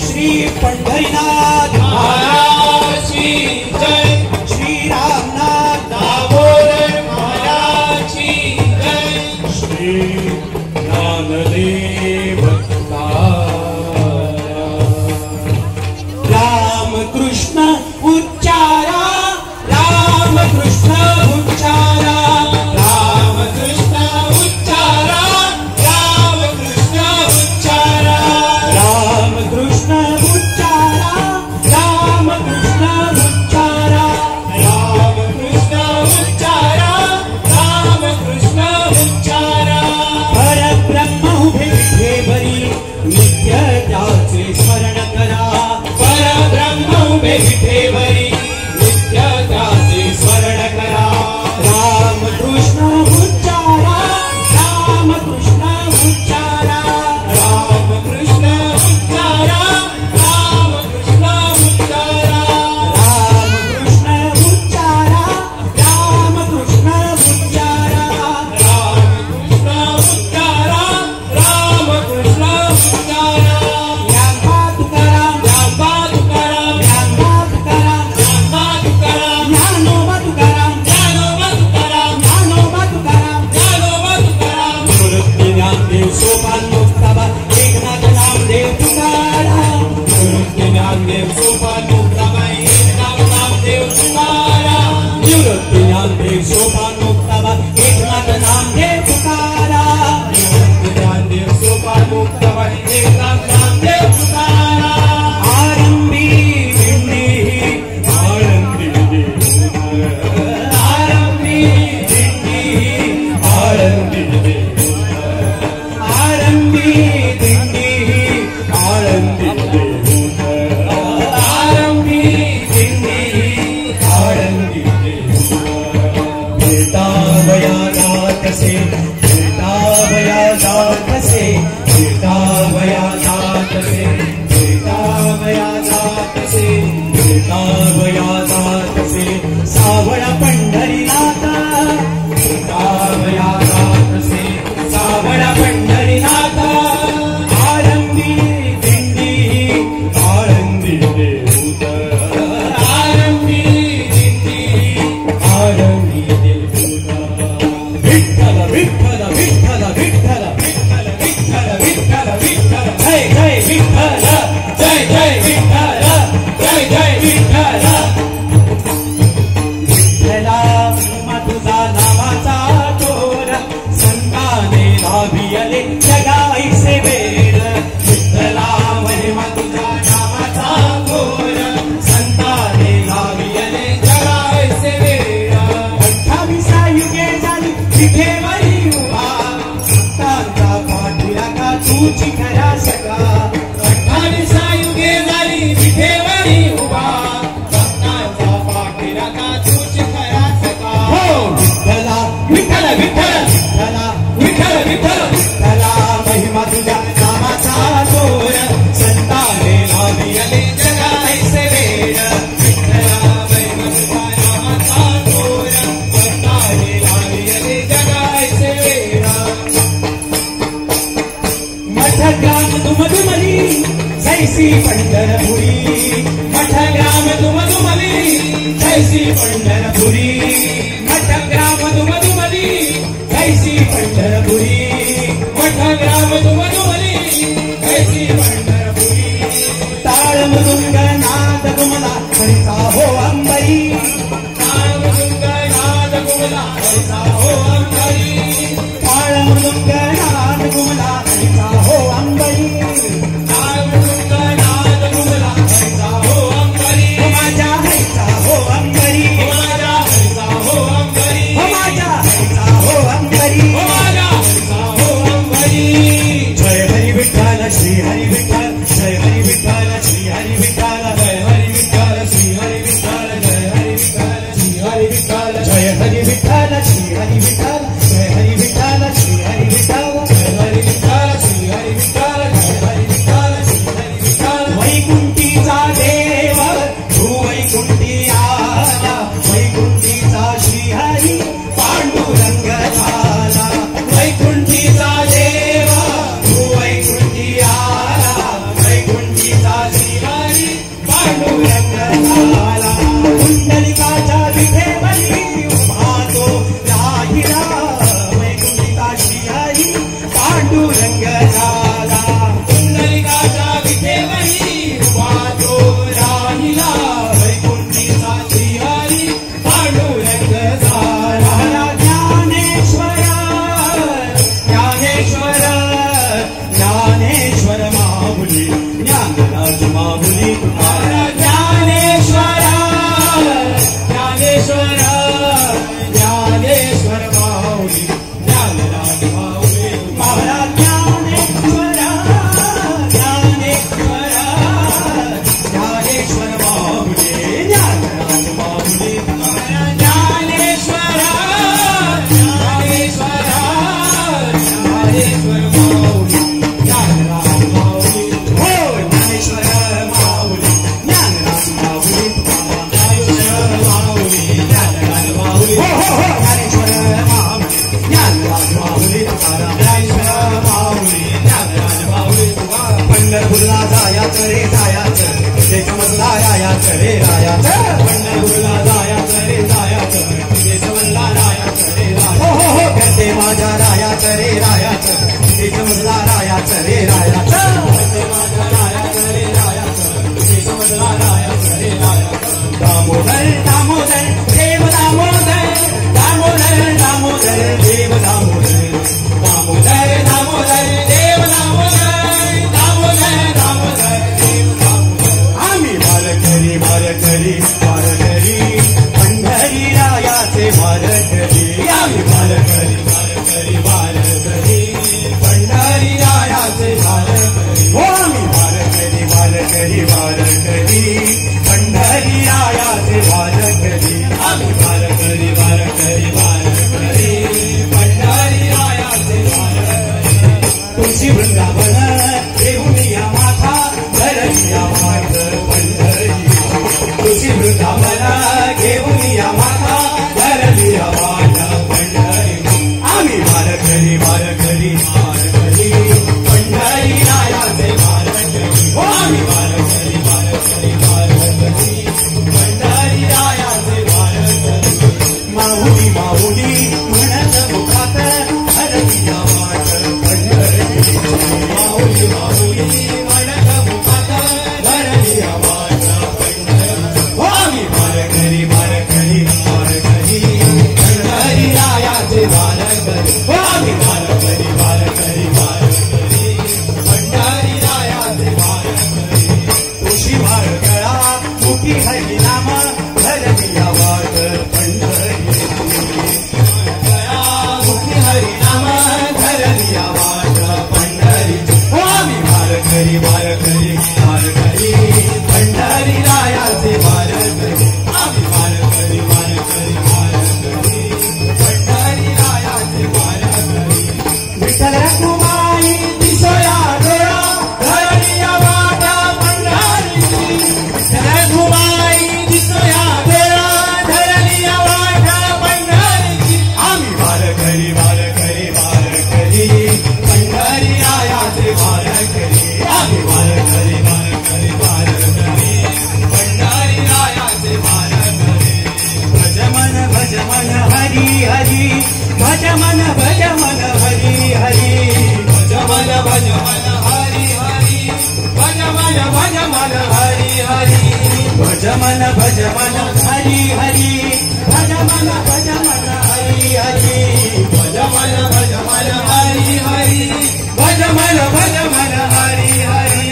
श्री पंढरीनाथ महाराज की जय। श्री रामनाथ दामोदर महाराज की जय। श्री ज्ञानदेव राम कृष्ण उच्चारा, राम कृष्ण उच्चारा, राम कृष्ण उच्चारा, राम कृष्ण उच्चारा, राम कृष्ण उच्चारा, राम कृष्ण उच्चारा, राम कृष्ण उच्चारा, राम कृष्ण उच्चारा। परब्रह्म उभे विठेवरी नित्य त्याचे स्मरण करा। परब्रह्म उभे विठेवरी नित्य त्याचे स्मरण करा। राम कृष्ण उच्चारा, राम कृष्ण उच्चारा, राम कृष्ण उच्चारा, राम कृष्ण उच्चारा, राम कृष्ण उच्चारा, राम कृष्ण उच्चारा, राम कृष्ण उच्चारा, राम कृष्ण उच्चारा। ज्ञानबा तुकाराम, ज्ञानबा तुकाराम, ज्ञानबा तुकाराम, ज्ञानबा तुकाराम, ज्ञानोबा तुकाराम, ज्ञानोबा तुकाराम, ज्ञानोबा तुकाराम, ज्ञानोबा तुकाराम। निवृत्ती ज्ञानदेव सोपान मुक्ताबा एकनाथ नामदेव तुकाराम। निवृत्ती ज्ञानदेव सोपान मुक्ताबा एकनाथ नामदेव तुकाराम। निवृत्ती ज्ञानदेव सोपान मुक्ताबा एकनाथ नामदेव तुकाराम। निवृत्ती ज्ञानदेव सोपान मुक्ताबा एकनाथ नामदेव तुकाराम। आरंभी दिंडी आळंदी देऊळ, आरंभी दिंडी आळंदी देऊळ, आरंभी दिंडी आळंदी देऊळ, आरंभी दिंडी आळंदी देऊळ। भेटावया जातसे, भेटावया जातसे, भेटावया जातसे, भेटावया जातसे, भेटावया जातसे, सावळा पंढरीनाथ। भेटावया जातसे, सावळा पंढरीनाथ। आरंभी दिंडी आळंदी देऊळ, आरंभी दिंडी आळंदी देऊळ। विठ्ठल विठ्ठल विठ्ठल विठ्ठल विठ्ठल विठ्ठल विठ्ठल विठ्ठल, जय जय विठ्ठल, जय जय विठ्ठल, जय जय विठ्ठल। विठ्ठला महिमा तुझा नावाचा थोर, संताने लाभियले जगाई सेवेर। विठ्ठला महिमा तुझा नावाचा थोर, संताने लाभियले जगाई सेवेर। 28 युगे झाली विठेवरी उभा, भक्तांचा पाठीराखा तुझी खरा सखा। 28 युगे झाली विठेवरी उभा, भक्तांचा पाठीराखा तुझी खरा सखा। हो विठ्ठला विठ्ठल विठ्ठल विठ्ठला विठ्ठल विठ्ठल विठ्ठला, महिमा तुझ्या नामाचा थोर, संताने लाभियले जगाई सेवेर। विठ्ठला महिमा तुझ्या नामाचा थोर, संताने लाभियले जगाई सेवेर। मठ ग्राम दुमदुमली जैसी पंढरपुरी, मठ ग्राम दुमदुमली जैसी पंढरपुरी, मठ ग्राम दुमदुमली जैसी पंढरपुरी, मठ ग्राम दुमदुमली जैसी पंढरपुरी। टाळ मृदुंग नाद गुमला हरिचा हो अंबरी, टाळ मृदुंग नाद गुमला हरिचा हो अंबरी, टाळ मृदुंग नाद गुमला हरिचा हो अंबरी, टाळ मृदुंग नाद गुमला हरिचा हो अंबरी। हो माझ्या हरिचा हो अंबरी, हो माझ्या हरिचा हो अंबरी, हो माझ्या हरिचा हो अंबरी, हो माझ्या हरिचा हो अंबरी। जय हरी विठ्ठल श्री हरी विठ्ठल, जय हरी विठ्ठल श्री हरी विठ्ठल, जय हरी विठ्ठल श्री हरी विठ्ठल, जय हरी विठ्ठल श्री हरी विठ्ठल, जय हरी विठ्ठल श्री हरी विठ्ठल, जय हरी विठ्ठल श्री हरी विठ्ठल। पांडुरंग झाला पुंडलिकाच्या विठेवरी उभा तो राहिला वैकुंठीचा श्रीहरी पांडुरंग झाला ज्ञानेश्वर ज्ञानेश्वर ज्ञानेश्वर माऊली ज्ञानराज माऊली तुम्हारा ज्ञानेश्वर ज्ञानेश्वर ज्ञानेश्वर माऊली ज्ञानराज माऊली तुम्हारा ज्ञानेश्वर ज्ञानेश्वर ज्ञानेश्वर माऊली ज्ञानराज माऊली तुम्हारा ज्ञानेश्वर ज्ञानेश्वर ज्ञानेश्वर माऊली ज्ञानराज माऊली हो ज्ञानेश्वर माऊली ज्ञानराज माऊली ज्ञानेश्वर माऊली ज्ञानराज माऊली हो हो हो ज्ञानेश्वर माऊली ज्ञानराज माऊली तुकारा ज्ञानेश्वर माऊली ज्ञानराज माऊली तुकारा पंढरपूरला जायाचं रे जायाचं ते समजला रायाचं रे रायाचं पंढरपूरला जायाचं रे जायाचं ते समजला रायाचं रे रायाचं हो हो हो करते माझ्या रायाचं रे रायाचं ते समजला रायाचं रे रायाचं करते माझ्या रायाचं रे रायाचं ते समजला रायाचं रे रायाचं दामोदर दामोदर देव दामोदर दामोदर दामोदर देव दामोदर दामोदर दामोदर देव दामोदर दामोदर दामोदर देव दामोदर आम्ही वारकरी वारकरी वारकरी पंढरी रायाचे वारकरी आम्ही वारकरी वारकरी वारकरी पंढरी रायाचे वारकरी हो आम्ही वारकरी वारकरी वारकरी पंढरी रायाचे वारकरी आम्ही वारकरी वारकरी वारकरी पंढरी रायाचे वारकरी तुळशी वृंदावन घेऊन या माथा धरलिया वाट पंढरी तुळशी वृंदावन घेऊन या माथा धरलिया वाट पंढरी आम्ही वारकरी वारकरी वारकरी पंढरी रायाचे वारकरी हो आम्ही वारकरी वारकरी वारकरी पंढरी रायाचे वारकरी माऊली माऊली म्हणत मुखात धरलिया वाट पंढरी माऊली माऊली म्हणत मुखात धरलिया वाट पंढरी हो आम्ही वारकरी वारकरी वारकरी पंढरी रायाचे वारकरी हो आम्ही वारकरी वारकरी वारकरी पंढरी रायाचे वारकरी तुळशी वारकळा मुखी हरी नाम धरलिया वाट पंढरी मुखी हरी नाम धरलिया वाट पंढरी हो आम्ही वारकरी वारकरी वारकरी पंढरी रायाचे वारकरी आम्ही वारकरी वारकरी वारकरी पंढरी रायाचे वारकरी विठ्ठल रखुमाई दिसोया डोळा धरलिया वाट पंढरीची विठ्ठल रखुमाई दिसोया डोळा धरलिया वाट पंढरीची आम्ही वारकरी वारकरी वारकरी पंढरी रायाचे वारकरी आम्ही वारकरी वारकरी वारकरी पंढरी रायाचे वारकरी भज मन हरी हरी भज मन हरी हरी भज मन हरी हरी भज मन हरी हरी भज मन हरी हरी भज मन हरी हरी भज मन हरी हरी भज मन हरी हरी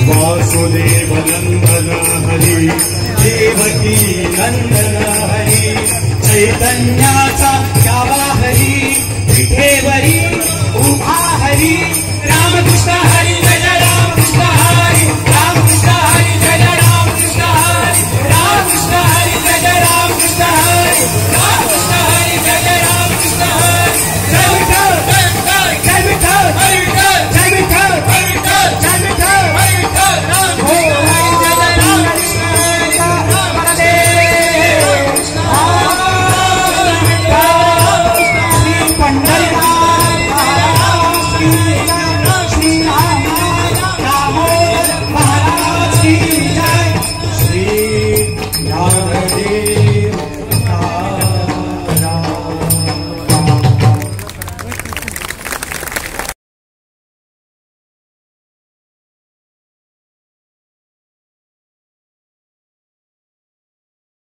वासुदेव नंदन हरी देवकी नंदन हरी चैतन्याचा गावा हरी विठेवरी उभा हरी